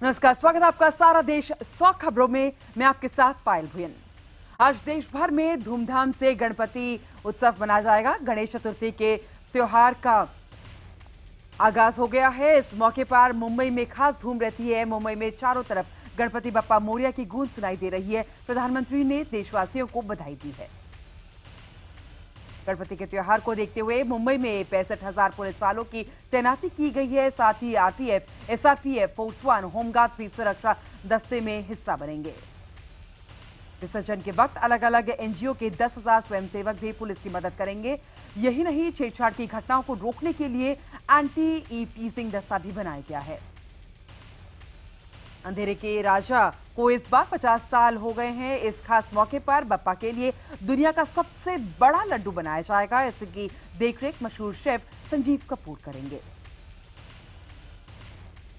नमस्कार, स्वागत है आपका सारा देश 100 खबरों में। मैं आपके साथ पायल भुयन। आज देश भर में धूमधाम से गणपति उत्सव मनाया जाएगा। गणेश चतुर्थी के त्योहार का आगाज हो गया है। इस मौके पर मुंबई में खास धूम रहती है। मुंबई में चारों तरफ गणपति बप्पा मोरिया की गूंज सुनाई दे रही है। प्रधानमंत्री ने देशवासियों को बधाई दी है। गणपति के त्योहार को देखते हुए मुंबई में 65,000 पुलिस वालों की तैनाती की गई है। साथ ही RPF, SRPF, force one, home guard भी सुरक्षा दस्ते में हिस्सा बनेंगे। विसर्जन के वक्त अलग अलग एनजीओ के 10,000 स्वयंसेवक भी पुलिस की मदद करेंगे। यही नहीं, छेड़छाड़ की घटनाओं को रोकने के लिए एंटी ई टीजिंग दस्ता भी बनाया गया है। अंधेरे के राजा को इस बार 50 साल हो गए हैं। इस खास मौके पर बप्पा के लिए दुनिया का सबसे बड़ा लड्डू बनाया जाएगा। इसकी देखरेख मशहूर शेफ संजीव कपूर करेंगे।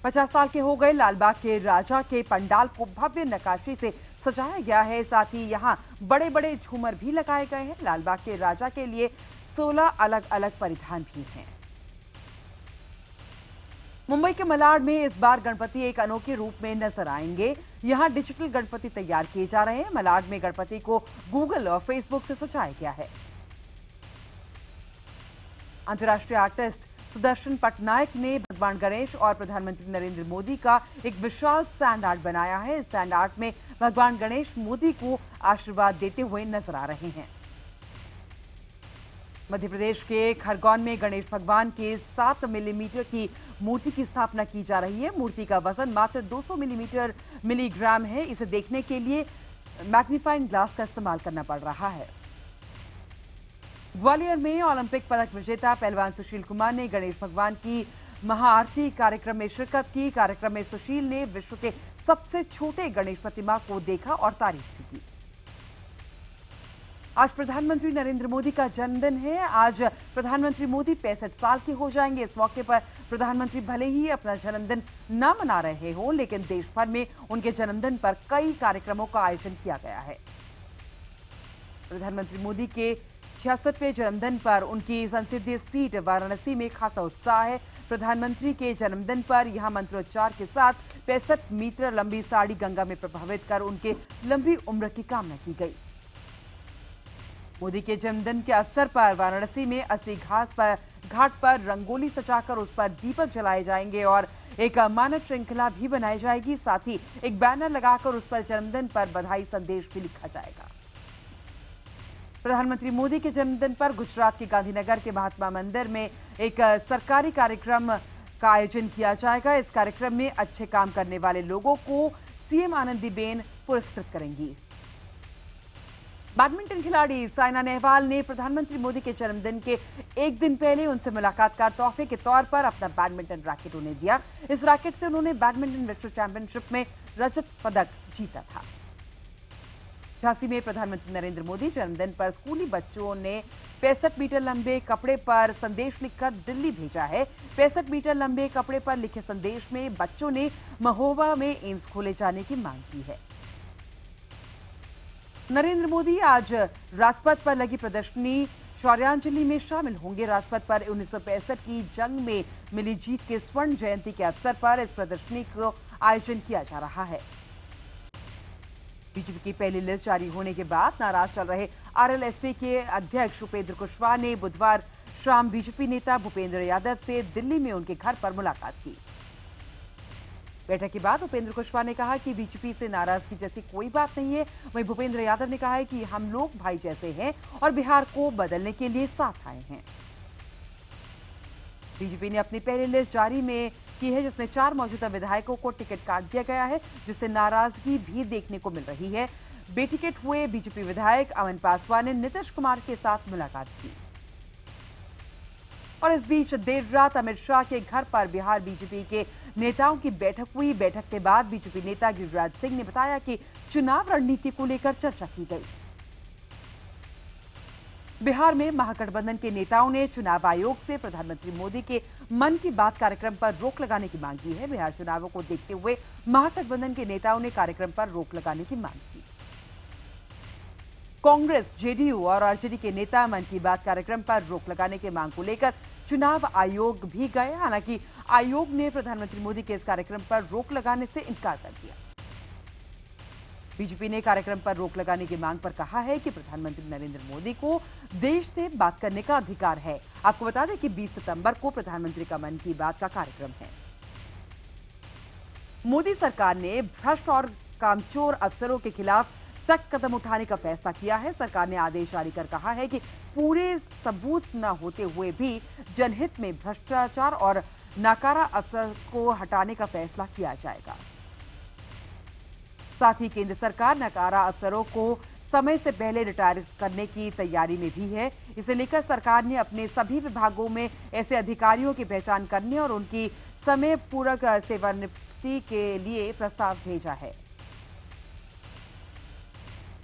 50 साल के हो गए लालबाग के राजा के पंडाल को भव्य नक्काशी से सजाया गया है। साथ ही यहां बड़े बड़े झूमर भी लगाए गए हैं। लालबाग के राजा के लिए 16 अलग अलग परिधान भी हैं। मुंबई के मलाड में इस बार गणपति एक अनोखे रूप में नजर आएंगे। यहां डिजिटल गणपति तैयार किए जा रहे हैं। मलाड में गणपति को गूगल और फेसबुक से सजाया गया है। अंतर्राष्ट्रीय आर्टिस्ट सुदर्शन पटनायक ने भगवान गणेश और प्रधानमंत्री नरेंद्र मोदी का एक विशाल सैंड आर्ट बनाया है। इस सैंड आर्ट में भगवान गणेश मोदी को आशीर्वाद देते हुए नजर आ रहे हैं। मध्य प्रदेश के खरगोन में गणेश भगवान के 7 मिलीमीटर की मूर्ति की स्थापना की जा रही है। मूर्ति का वजन मात्र 200 मिलीग्राम है। इसे देखने के लिए मैग्नीफाइंग ग्लास का इस्तेमाल करना पड़ रहा है। ग्वालियर में ओलंपिक पदक विजेता पहलवान सुशील कुमार ने गणेश भगवान की महाआरती कार्यक्रम में शिरकत की। कार्यक्रम में सुशील ने विश्व के सबसे छोटे गणेश प्रतिमा को देखा और तारीफ भी की। आज प्रधानमंत्री नरेंद्र मोदी का जन्मदिन है। आज प्रधानमंत्री मोदी 65 साल के हो जाएंगे। इस मौके पर प्रधानमंत्री भले ही अपना जन्मदिन न मना रहे हो, लेकिन देश भर में उनके जन्मदिन पर कई कार्यक्रमों का आयोजन किया गया है। प्रधानमंत्री मोदी के 66वें जन्मदिन पर उनकी संसदीय सीट वाराणसी में खासा उत्साह है। प्रधानमंत्री के जन्मदिन पर यहां मंत्रोच्चार के साथ 65 मीटर लंबी साड़ी गंगा में प्रभावित कर उनके लंबी उम्र की कामना की गई। मोदी के जन्मदिन के अवसर पर वाराणसी में अस्सी घाट पर रंगोली सजाकर उस पर दीपक जलाए जाएंगे और एक मानव श्रृंखला भी बनाई जाएगी। साथ ही एक बैनर लगाकर उस पर जन्मदिन पर बधाई संदेश भी लिखा जाएगा। प्रधानमंत्री मोदी के जन्मदिन पर गुजरात के गांधीनगर के महात्मा मंदिर में एक सरकारी कार्यक्रम का आयोजन किया जाएगा। इस कार्यक्रम में अच्छे काम करने वाले लोगों को सीएम आनंदीबेन पुरस्कृत करेंगी। बैडमिंटन खिलाड़ी साइना नेहवाल ने प्रधानमंत्री मोदी के जन्मदिन के एक दिन पहले उनसे मुलाकात कर तोहफे के तौर पर अपना बैडमिंटन रैकेट उन्हें दिया। इस रैकेट से उन्होंने बैडमिंटन विश्व चैंपियनशिप में रजत पदक जीता था। झांसी में प्रधानमंत्री नरेंद्र मोदी जन्मदिन पर स्कूली बच्चों ने 65 मीटर लंबे कपड़े पर संदेश लिखकर दिल्ली भेजा है। 65 मीटर लंबे कपड़े पर लिखे संदेश में बच्चों ने महोबा में एम्स खोले जाने की मांग की है। नरेंद्र मोदी आज राजपथ पर लगी प्रदर्शनी शौर्यांजलि में शामिल होंगे। राजपथ पर 1965 की जंग में मिली जीत के स्वर्ण जयंती के अवसर पर इस प्रदर्शनी को आयोजन किया जा रहा है। बीजेपी की पहली लिस्ट जारी होने के बाद नाराज चल रहे आरएलएसपी के अध्यक्ष उपेंद्र कुशवाहा ने बुधवार शाम बीजेपी नेता भूपेंद्र यादव से दिल्ली में उनके घर पर मुलाकात की। बैठक के बाद उपेंद्र कुशवाहा ने कहा कि बीजेपी से नाराजगी जैसी कोई बात नहीं है। वहीं भूपेंद्र यादव ने कहा है कि हम लोग भाई जैसे हैं और बिहार को बदलने के लिए साथ आए हैं। बीजेपी ने अपनी पहली लिस्ट जारी में की है, जिसमें 4 मौजूदा विधायकों को टिकट काट दिया गया है, जिससे नाराजगी भी देखने को मिल रही है। बेटिकट हुए बीजेपी विधायक अमन पासवान ने नीतीश कुमार के साथ मुलाकात की। और इस बीच देर रात अमित शाह के घर पर बिहार बीजेपी के नेताओं की बैठक हुई। बैठक के बाद बीजेपी नेता गिरिराज सिंह ने बताया कि चुनाव रणनीति को लेकर चर्चा की गई। बिहार में महागठबंधन के नेताओं ने चुनाव आयोग से प्रधानमंत्री मोदी के मन की बात कार्यक्रम पर रोक लगाने की मांग की है। बिहार चुनावों को देखते हुए महागठबंधन के नेताओं ने कार्यक्रम पर रोक लगाने की मांग की। कांग्रेस, जेडीयू और आरजेडी के नेता मन की बात कार्यक्रम पर रोक लगाने के मांग को लेकर चुनाव आयोग भी गए। हालांकि आयोग ने प्रधानमंत्री मोदी के इस कार्यक्रम पर रोक लगाने से इनकार कर दिया। बीजेपी ने कार्यक्रम पर रोक लगाने की मांग पर कहा है कि प्रधानमंत्री नरेंद्र मोदी को देश से बात करने का अधिकार है। आपको बता दें कि 20 सितंबर को प्रधानमंत्री का मन की बात का कार्यक्रम है। मोदी सरकार ने भ्रष्ट और कामचोर अफसरों के खिलाफ सख्त कदम उठाने का फैसला किया है। सरकार ने आदेश जारी कर कहा है कि पूरे सबूत न होते हुए भी जनहित में भ्रष्टाचार और नाकारा अफसर को हटाने का फैसला किया जाएगा। साथ ही केंद्र सरकार नाकारा अफसरों को समय से पहले रिटायर करने की तैयारी में भी है। इसे लेकर सरकार ने अपने सभी विभागों में ऐसे अधिकारियों की पहचान करने और उनकी समय पूरक सेवानिवृत्ति के लिए प्रस्ताव भेजा है।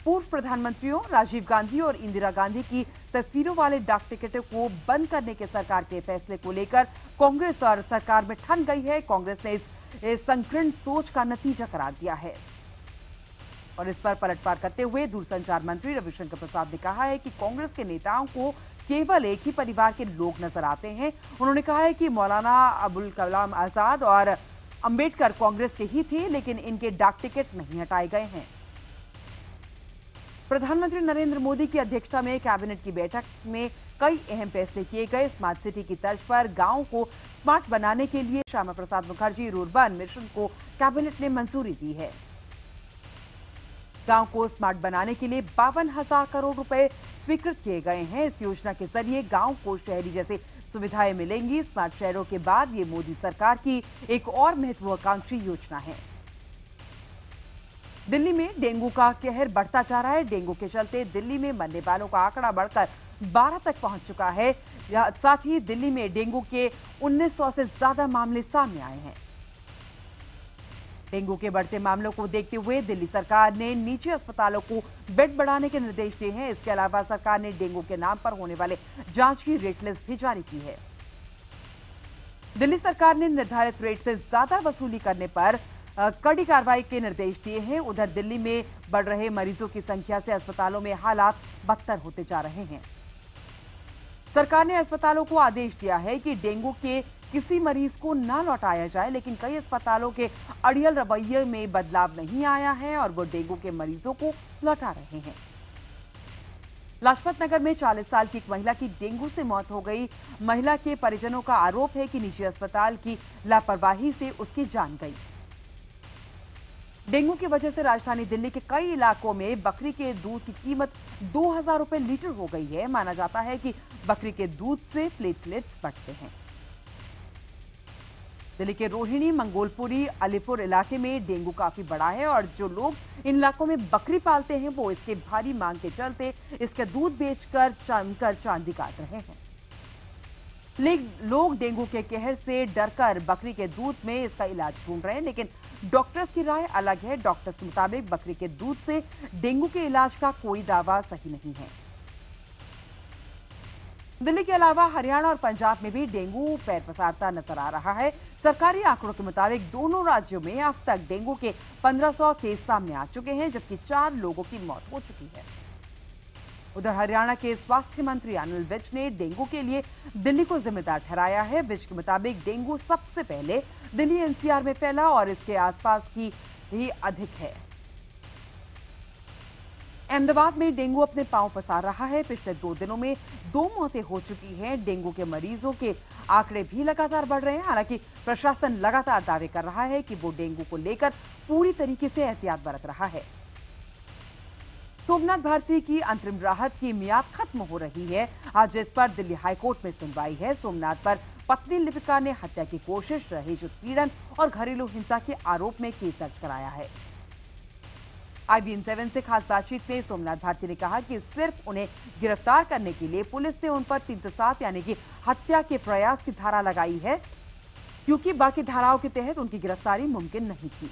पूर्व प्रधानमंत्रियों राजीव गांधी और इंदिरा गांधी की तस्वीरों वाले डाक टिकटों को बंद करने के सरकार के फैसले को लेकर कांग्रेस और सरकार में ठन गई है। कांग्रेस ने इस संकीर्ण सोच का नतीजा करार दिया है और इस पर पलटवार करते हुए दूरसंचार मंत्री रविशंकर प्रसाद ने कहा है कि कांग्रेस के नेताओं को केवल एक ही परिवार के लोग नजर आते हैं। उन्होंने कहा है कि मौलाना अबुल कलाम आजाद और अंबेडकर कांग्रेस के ही थे, लेकिन इनके डाक टिकट नहीं हटाए गए हैं। प्रधानमंत्री नरेंद्र मोदी की अध्यक्षता में कैबिनेट की बैठक में कई अहम फैसले किए गए। स्मार्ट सिटी की तर्ज पर गांव को स्मार्ट बनाने के लिए श्यामा प्रसाद मुखर्जी रूरबन मिशन को कैबिनेट ने मंजूरी दी है। गांव को स्मार्ट बनाने के लिए 52,000 करोड़ रुपए स्वीकृत किए गए हैं। इस योजना के जरिए गांव को शहरी जैसे सुविधाएं मिलेंगी। स्मार्ट शहरों के बाद ये मोदी सरकार की एक और महत्वाकांक्षी योजना है। दिल्ली में डेंगू का कहर बढ़ता जा रहा है। डेंगू के चलते दिल्ली में मरने वालों का आंकड़ा बढ़कर 12 तक पहुंच चुका है। साथ ही दिल्ली में डेंगू के 1900 से ज्यादा मामले सामने आए हैं। डेंगू के बढ़ते मामलों को देखते हुए दिल्ली सरकार ने निजी अस्पतालों को बेड बढ़ाने के निर्देश दिए हैं। इसके अलावा सरकार ने डेंगू के नाम पर होने वाले जांच की रेट लिस्ट भी जारी की है। दिल्ली सरकार ने निर्धारित रेट से ज्यादा वसूली करने पर कड़ी कार्रवाई के निर्देश दिए हैं। उधर दिल्ली में बढ़ रहे मरीजों की संख्या से अस्पतालों में हालात बदतर होते जा रहे हैं। सरकार ने अस्पतालों को आदेश दिया है कि डेंगू के किसी मरीज को न लौटाया जाए, लेकिन कई अस्पतालों के अड़ियल रवैये में बदलाव नहीं आया है और वो डेंगू के मरीजों को लौटा रहे हैं। लाजपत नगर में 40 साल की एक महिला की डेंगू से मौत हो गई। महिला के परिजनों का आरोप है कि निजी अस्पताल की लापरवाही से उसकी जान गई। डेंगू की वजह से राजधानी दिल्ली के कई इलाकों में बकरी के दूध की कीमत 2000 रुपए लीटर हो गई है। माना जाता है कि बकरी के दूध से प्लेटलेट्स बढ़ते हैं। दिल्ली के रोहिणी, मंगोलपुरी, अलीपुर इलाके में डेंगू काफी बड़ा है और जो लोग इन इलाकों में बकरी पालते हैं वो इसके भारी मांग के चलते इसका दूध बेचकर चांदी काट रहे हैं। लोग डेंगू के कहर से डरकर बकरी के दूध में इसका इलाज ढूंढ रहे हैं, लेकिन डॉक्टर्स की राय अलग है। डॉक्टर्स के मुताबिक बकरी के दूध से डेंगू के इलाज का कोई दावा सही नहीं है। दिल्ली के अलावा हरियाणा और पंजाब में भी डेंगू पैर पसारता नजर आ रहा है। सरकारी आंकड़ों के मुताबिक दोनों राज्यों में अब तक डेंगू के 1500 केस सामने आ चुके हैं, जबकि 4 लोगों की मौत हो चुकी है। उधर हरियाणा के स्वास्थ्य मंत्री अनिल विज ने डेंगू के लिए दिल्ली को जिम्मेदार ठहराया है। विज के मुताबिक डेंगू सबसे पहले दिल्ली एनसीआर में फैला और इसके आसपास की ही अधिक है। अहमदाबाद में डेंगू अपने पांव पसार रहा है। पिछले 2 दिनों में 2 मौतें हो चुकी हैं। डेंगू के मरीजों के आंकड़े भी लगातार बढ़ रहे हैं। हालांकि प्रशासन लगातार दावे कर रहा है कि वो डेंगू को लेकर पूरी तरीके से एहतियात बरत रहा है। सोमनाथ भारती की अंतरिम राहत की मियाद खत्म हो रही है। आज इस पर दिल्ली हाईकोर्ट में सुनवाई है। सोमनाथ पर पत्नी लिपिका ने हत्या की कोशिश, दहेज उत्पीड़न और घरेलू हिंसा के आरोप में केस दर्ज कराया है। IBN 7 से खास बातचीत में सोमनाथ भारती ने कहा कि सिर्फ उन्हें गिरफ्तार करने के लिए पुलिस ने उन पर 307 यानी कि हत्या के प्रयास की धारा लगाई है, क्योंकि बाकी धाराओं के तहत उनकी गिरफ्तारी मुमकिन नहीं थी।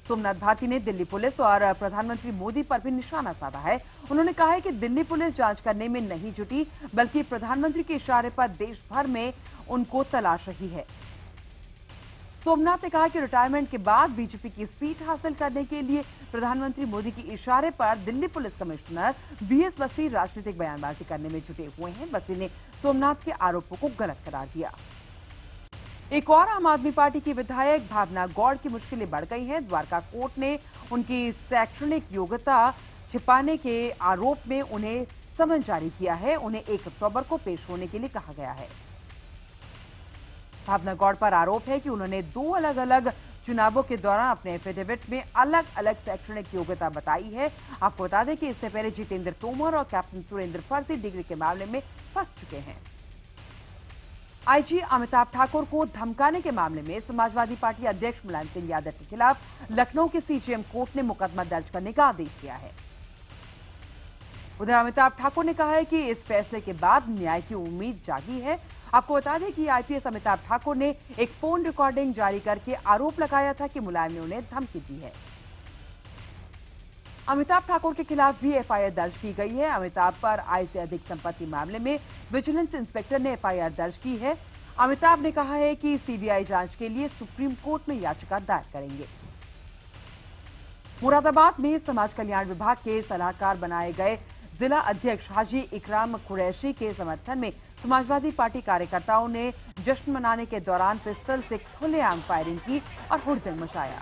सोमनाथ भारती ने दिल्ली पुलिस और प्रधानमंत्री मोदी पर भी निशाना साधा है। उन्होंने कहा है कि दिल्ली पुलिस जांच करने में नहीं जुटी, बल्कि प्रधानमंत्री के इशारे पर देश भर में उनको तलाश रही है। सोमनाथ ने कहा कि रिटायरमेंट के बाद बीजेपी की सीट हासिल करने के लिए प्रधानमंत्री मोदी के इशारे पर दिल्ली पुलिस कमिश्नर बीएस बसी राजनीतिक बयानबाजी करने में जुटे हुए हैं। बसी ने सोमनाथ के आरोपों को गलत करार दिया। एक और आम आदमी पार्टी की विधायक भावना गौड़ की मुश्किलें बढ़ गई हैं। द्वारका कोर्ट ने उनकी शैक्षणिक योग्यता छिपाने के आरोप में उन्हें समन जारी किया है। उन्हें 1 अक्टूबर को पेश होने के लिए कहा गया है। भावना गौड़ पर आरोप है कि उन्होंने 2 अलग अलग चुनावों के दौरान अपने एफिडेविट में अलग अलग शैक्षणिक योग्यता बताई है। आपको बता दें कि इससे पहले जितेंद्र तोमर और कैप्टन सुरेंद्र फर्जी डिग्री के मामले में फंस चुके हैं। आईजी अमिताभ ठाकुर को धमकाने के मामले में समाजवादी पार्टी अध्यक्ष मुलायम सिंह यादव के खिलाफ लखनऊ के सीजेएम कोर्ट ने मुकदमा दर्ज करने का आदेश दिया है। उधर अमिताभ ठाकुर ने कहा है कि इस फैसले के बाद न्याय की उम्मीद जागी है। आपको बता दें कि आईपीएस अमिताभ ठाकुर ने एक फोन रिकॉर्डिंग जारी करके आरोप लगाया था कि मुलायम ने उन्हें धमकी दी है। अमिताभ ठाकुर के खिलाफ भी एफआईआर दर्ज की गई है। अमिताभ पर आय से अधिक संपत्ति मामले में विजिलेंस इंस्पेक्टर ने एफआईआर दर्ज की है। अमिताभ ने कहा है कि सीबीआई जांच के लिए सुप्रीम कोर्ट में याचिका दायर करेंगे। मुरादाबाद में समाज कल्याण विभाग के सलाहकार बनाए गए जिला अध्यक्ष हाजी इकराम कुरैशी के समर्थन में समाजवादी पार्टी कार्यकर्ताओं ने जश्न मनाने के दौरान पिस्टल से खुलेआम फायरिंग की और हुड़दंग मचाया।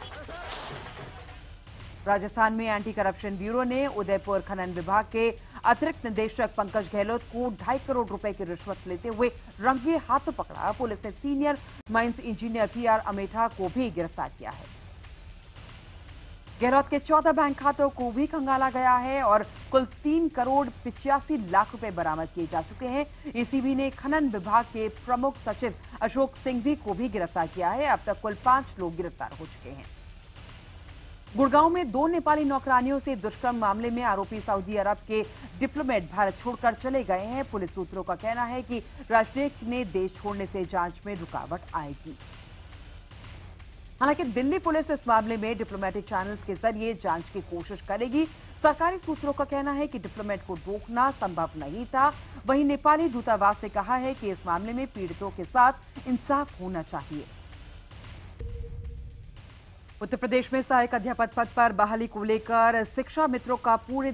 राजस्थान में एंटी करप्शन ब्यूरो ने उदयपुर खनन विभाग के अतिरिक्त निदेशक पंकज गहलोत को 2.5 करोड़ रुपए की रिश्वत लेते हुए रंगे हाथों पकड़ा। पुलिस ने सीनियर माइंस इंजीनियर पीआर अमेठा को भी गिरफ्तार किया है। गहलोत के 14 बैंक खातों को भी खंगाला गया है और कुल 3 करोड़ 85 लाख रुपए बरामद किए जा चुके हैं। एसीबी ने खनन विभाग के प्रमुख सचिव अशोक सिंघवी को भी गिरफ्तार किया है। अब तक कुल 5 लोग गिरफ्तार हो चुके हैं। गुड़गांव में 2 नेपाली नौकरानियों से दुष्कर्म मामले में आरोपी सऊदी अरब के डिप्लोमेट भारत छोड़कर चले गए हैं। पुलिस सूत्रों का कहना है कि राजनयिक ने देश छोड़ने से जांच में रुकावट आएगी। हालांकि दिल्ली पुलिस इस मामले में डिप्लोमेटिक चैनल्स के जरिए जांच की कोशिश करेगी। सरकारी सूत्रों का कहना है कि डिप्लोमेट को रोकना संभव नहीं था। वहीं नेपाली दूतावास ने कहा है कि इस मामले में पीड़ितों के साथ इंसाफ होना चाहिए। उत्तर प्रदेश में सहायक अध्यापक पद पर बहाली को लेकर शिक्षा मित्रों का पूरे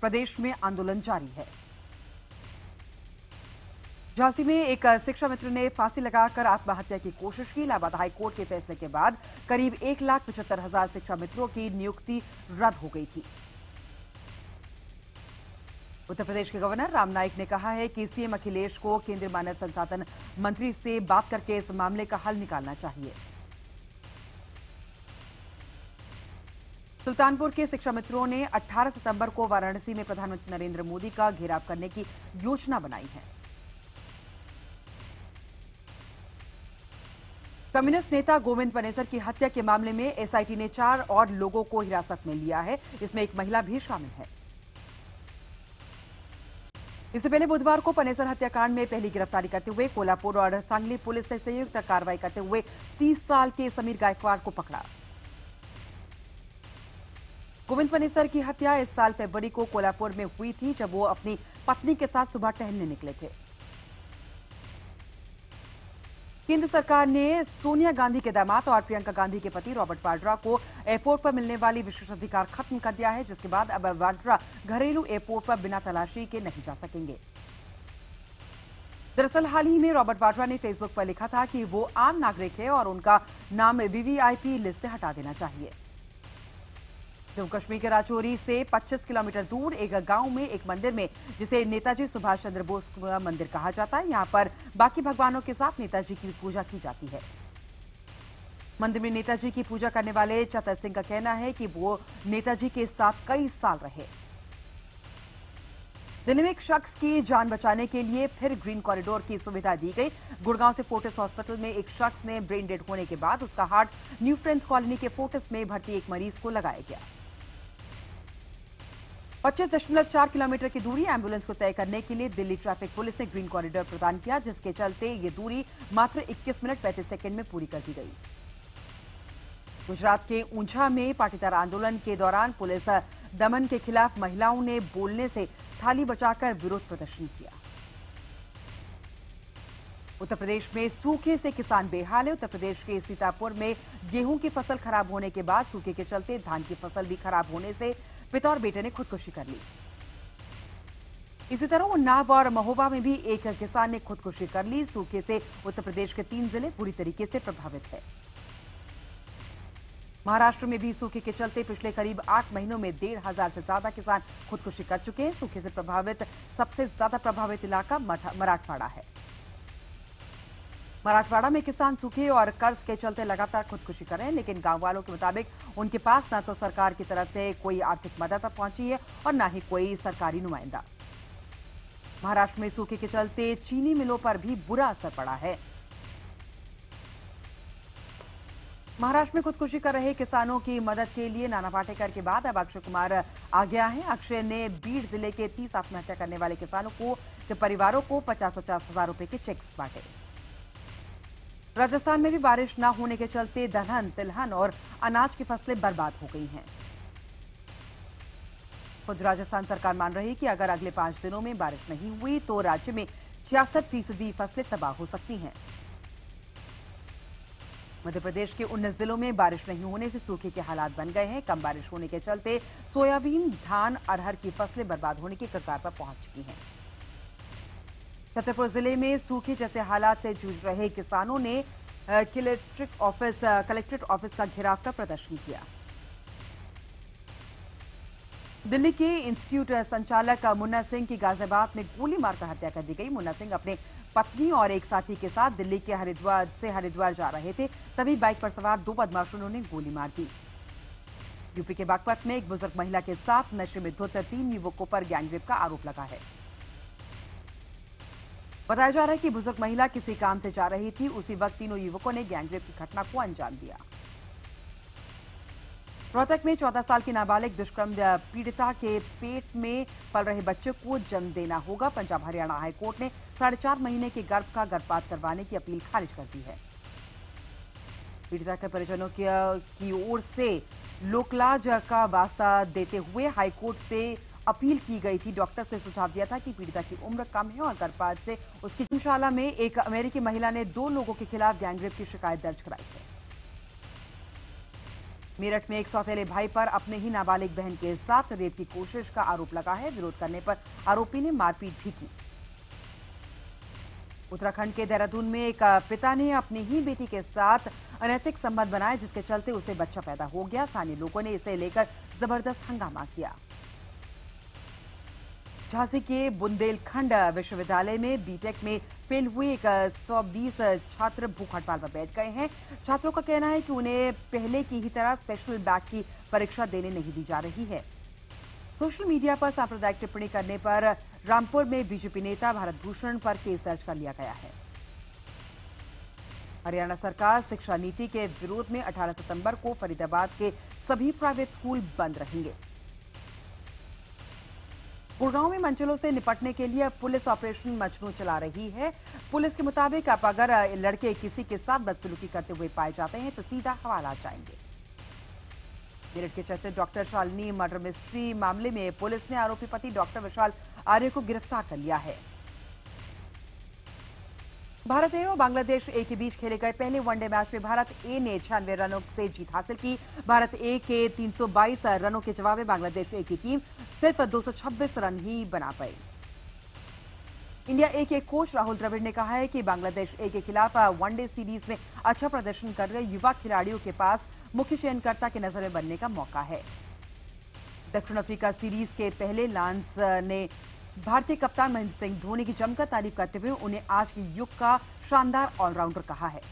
प्रदेश में आंदोलन जारी है। झांसी में एक शिक्षा मित्र ने फांसी लगाकर आत्महत्या की कोशिश की। इलाहाबाद हाईकोर्ट के फैसले के बाद करीब 1,75,000 शिक्षा मित्रों की नियुक्ति रद्द हो गई थी। उत्तर प्रदेश के गवर्नर राम नाईक ने कहा है कि सीएम अखिलेश को केंद्रीय मानव संसाधन मंत्री से बात करके इस मामले का हल निकालना चाहिए। सुल्तानपुर के शिक्षा मित्रों ने 18 सितंबर को वाराणसी में प्रधानमंत्री नरेंद्र मोदी का घेराव करने की योजना बनाई है। कम्युनिस्ट नेता गोविंद पनेसर की हत्या के मामले में एसआईटी ने 4 और लोगों को हिरासत में लिया है। इसमें एक महिला भी शामिल है। इससे पहले बुधवार को पनेसर हत्याकांड में पहली गिरफ्तारी करते हुए कोल्हापुर और सांगली पुलिस ने संयुक्त कार्रवाई करते हुए 30 साल के समीर गायकवाड़ को पकड़ा। गोविंद पनेसर की हत्या इस साल फरवरी को कोल्हापुर में हुई थी, जब वो अपनी पत्नी के साथ सुबह टहलने निकले थे। केंद्र सरकार ने सोनिया गांधी के दामाद और प्रियंका गांधी के पति रॉबर्ट वाड्रा को एयरपोर्ट पर मिलने वाली विशेषाधिकार खत्म कर दिया है, जिसके बाद अब वाड्रा घरेलू एयरपोर्ट पर बिना तलाशी के नहीं जा सकेंगे। दरअसल हाल ही में रॉबर्ट वाड्रा ने फेसबुक पर लिखा था कि वो आम नागरिक है और उनका नाम वीवीआईपी लिस्ट से हटा देना चाहिए। जम्मू कश्मीर के राजौरी से 25 किलोमीटर दूर एक गांव में एक मंदिर में, जिसे नेताजी सुभाष चंद्र बोस का मंदिर कहा जाता है, यहां पर बाकी भगवानों के साथ नेताजी की पूजा की जाती है। मंदिर में नेताजी की पूजा करने वाले चतर सिंह का कहना है कि वो नेताजी के साथ कई साल रहे। दिल्ली में एक शख्स की जान बचाने के लिए फिर ग्रीन कॉरिडोर की सुविधा दी गई। गुड़गांव से फोर्टिस हॉस्पिटल में एक शख्स ने ब्रेन डेड होने के बाद उसका हार्ट न्यू फ्रेंड्स कॉलोनी के फोर्टिस में भर्ती एक मरीज को लगाया गया। 25.4 किलोमीटर की दूरी एम्बुलेंस को तय करने के लिए दिल्ली ट्रैफिक पुलिस ने ग्रीन कॉरिडोर प्रदान किया, जिसके चलते ये दूरी मात्र 21 मिनट 35 सेकंड में पूरी कर दी गई। गुजरात के ऊंझा में पाटीदार आंदोलन के दौरान पुलिस दमन के खिलाफ महिलाओं ने बोलने से थाली बचाकर विरोध प्रदर्शन किया। उत्तर प्रदेश में सूखे से किसान बेहाल है। उत्तर प्रदेश के सीतापुर में गेहूं की फसल खराब होने के बाद सूखे के चलते धान की फसल भी खराब होने से पिता और बेटे ने खुदकुशी कर ली। इसी तरह उन्नाव और महोबा में भी एक किसान ने खुदकुशी कर ली। सूखे से उत्तर प्रदेश के 3 जिले बुरी तरीके से प्रभावित है। महाराष्ट्र में भी सूखे के चलते पिछले करीब 8 महीनों में 1,500 से ज्यादा किसान खुदकुशी कर चुके हैं। सूखे से प्रभावित सबसे ज्यादा प्रभावित इलाका मराठवाड़ा है। मराठवाड़ा में किसान सूखे और कर्ज के चलते लगातार खुदकुशी कर रहे हैं, लेकिन गांव वालों के मुताबिक उनके पास न तो सरकार की तरफ से कोई आर्थिक मदद पहुंची है और न ही कोई सरकारी नुमाइंदा। महाराष्ट्र में सूखे के चलते चीनी मिलों पर भी बुरा असर पड़ा है। महाराष्ट्र में खुदकुशी कर रहे किसानों की मदद के लिए नाना पाटेकर के बाद अब अक्षय कुमार आ गया है। अक्षय ने बीड जिले के 30 आत्महत्या करने वाले किसानों के परिवारों को 50-50 हजार रुपए के चेक्स बांटे। राजस्थान में भी बारिश न होने के चलते दलहन, तिलहन और अनाज की फसलें बर्बाद हो गई हैं। खुद राजस्थान सरकार मान रही कि अगर अगले 5 दिनों में बारिश नहीं हुई तो राज्य में 66% फसलें तबाह हो सकती हैं। मध्य प्रदेश के 19 जिलों में बारिश नहीं होने से सूखे के हालात बन गए हैं। कम बारिश होने के चलते सोयाबीन, धान, अरहर की फसलें बर्बाद होने की कगार पर पहुंच चुकी हैं। छतरपुर जिले में सूखे जैसे हालात से जूझ रहे किसानों ने कलेक्ट्रेट ऑफिस का घेराव कर प्रदर्शन किया। दिल्ली के इंस्टीट्यूट संचालक मुन्ना सिंह की गाजियाबाद में गोली मारकर हत्या कर दी गई। मुन्ना सिंह अपने पत्नी और एक साथी के साथ दिल्ली के हरिद्वार जा रहे थे, तभी बाइक पर सवार 2 बदमाशों ने गोली मार दी। यूपी के बागपत में एक बुजुर्ग महिला के साथ नशे में धुत 3 युवकों पर गैंगरेप का आरोप लगा है। बताया जा रहा है कि बुजुर्ग महिला किसी काम से जा रही थी, उसी वक्त तीनों युवकों ने गैंगरेप की घटना को अंजाम दिया। रोहतक में 14 साल की नाबालिग दुष्कर्म पीड़िता के पेट में पल रहे बच्चे को जन्म देना होगा। पंजाब हरियाणा हाईकोर्ट ने 4.5 महीने के गर्भ का गर्भपात करवाने की अपील खारिज कर दी है। पीड़िता के परिजनों की ओर से लोकलाज का वास्ता देते हुए हाईकोर्ट से अपील की गई थी। डॉक्टर ने सुझाव दिया था कि पीड़िता की उम्र कम है और गर्भपात से उसकी धर्मशाला में एक अमेरिकी महिला ने 2 लोगों के खिलाफ गैंगरेप की शिकायत दर्ज कराई है। मेरठ में एक सौतेले भाई पर अपने ही नाबालिग बहन के साथ रेप की कोशिश का आरोप लगा है। विरोध करने पर आरोपी ने मारपीट भी की। उत्तराखंड के देहरादून में एक पिता ने अपनी ही बेटी के साथ अनैतिक संबंध बनाए, जिसके चलते उसे बच्चा पैदा हो गया। स्थानीय लोगों ने इसे लेकर जबरदस्त हंगामा किया। झांसी के बुंदेलखंड विश्वविद्यालय में बीटेक में फेल हुए 120 छात्र भूख हड़ताल पर बैठ गए हैं। छात्रों का कहना है कि उन्हें पहले की ही तरह स्पेशल बैच की परीक्षा देने नहीं दी जा रही है। सोशल मीडिया पर सांप्रदायिक टिप्पणी करने पर रामपुर में बीजेपी नेता भारत भूषण पर केस दर्ज कर लिया गया है। हरियाणा सरकार शिक्षा नीति के विरोध में 18 सितंबर को फरीदाबाद के सभी प्राइवेट स्कूल बंद रहेंगे। गुड़गांव में मंचलों से निपटने के लिए पुलिस ऑपरेशन मजनू चला रही है। पुलिस के मुताबिक अब अगर लड़के किसी के साथ बदसलूकी करते हुए पाए जाते हैं तो सीधा हवाला जाएंगे। मेरठ के चर्चित डॉक्टर शालिनी मर्डर मिस्ट्री मामले में पुलिस ने आरोपी पति डॉक्टर विशाल आर्य को गिरफ्तार कर लिया है। भारत ए और बांग्लादेश ए के बीच खेले गए पहले वनडे मैच में भारत ए ने 96 रनों से जीत हासिल की। भारत ए के 322 रनों के जवाब में बांग्लादेश ए की टीम सिर्फ 226 रन ही बना पाई। इंडिया ए के कोच राहुल द्रविड़ ने कहा है कि बांग्लादेश ए के खिलाफ वनडे सीरीज में अच्छा प्रदर्शन कर रहे युवा खिलाड़ियों के पास मुख्य चयनकर्ता की नजर में बनने का मौका है। दक्षिण अफ्रीका सीरीज के पहले लांस ने भारतीय कप्तान महेंद्र सिंह धोनी की जमकर तारीफ करते हुए उन्हें आज के युग का शानदार ऑलराउंडर कहा है।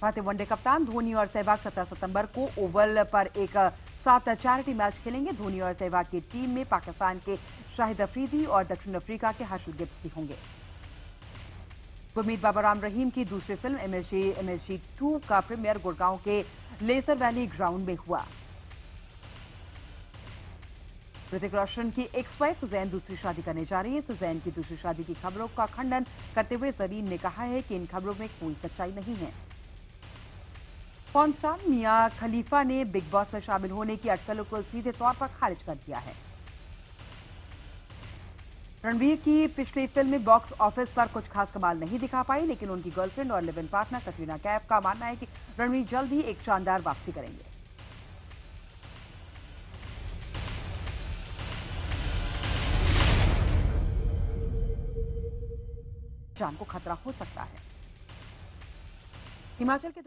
भारतीय वनडे कप्तान धोनी और सहवाग 17 सितंबर को ओवल पर एक साथ चैरिटी मैच खेलेंगे। धोनी और सहवाग की टीम में पाकिस्तान के शाहिद अफरीदी और दक्षिण अफ्रीका के हर्षल गिब्स भी होंगे। गुरमीत बाबा रहीम की दूसरी फिल्म एमएसजी 2 का प्रीमियर गुड़गांव के लेसर वैली ग्राउंड में हुआ। ऋतिक रोशन की एक्स वाइफ सुजैन दूसरी शादी करने जा रही है। सुजैन की दूसरी शादी की खबरों का खंडन करते हुए जरीन ने कहा है कि इन खबरों में कोई सच्चाई नहीं है। पॉर्न स्टार मियां खलीफा ने बिग बॉस में शामिल होने की अटकलों को सीधे तौर पर खारिज कर दिया है। रणबीर की पिछली फिल्म में बॉक्स ऑफिस पर कुछ खास कमाल नहीं दिखा पाई, लेकिन उनकी गर्लफ्रेंड और live in partner Katrina Kaif का मानना है कि रणबीर जल्द ही एक शानदार वापसी करेंगे। जान को खतरा हो सकता है। हिमाचल के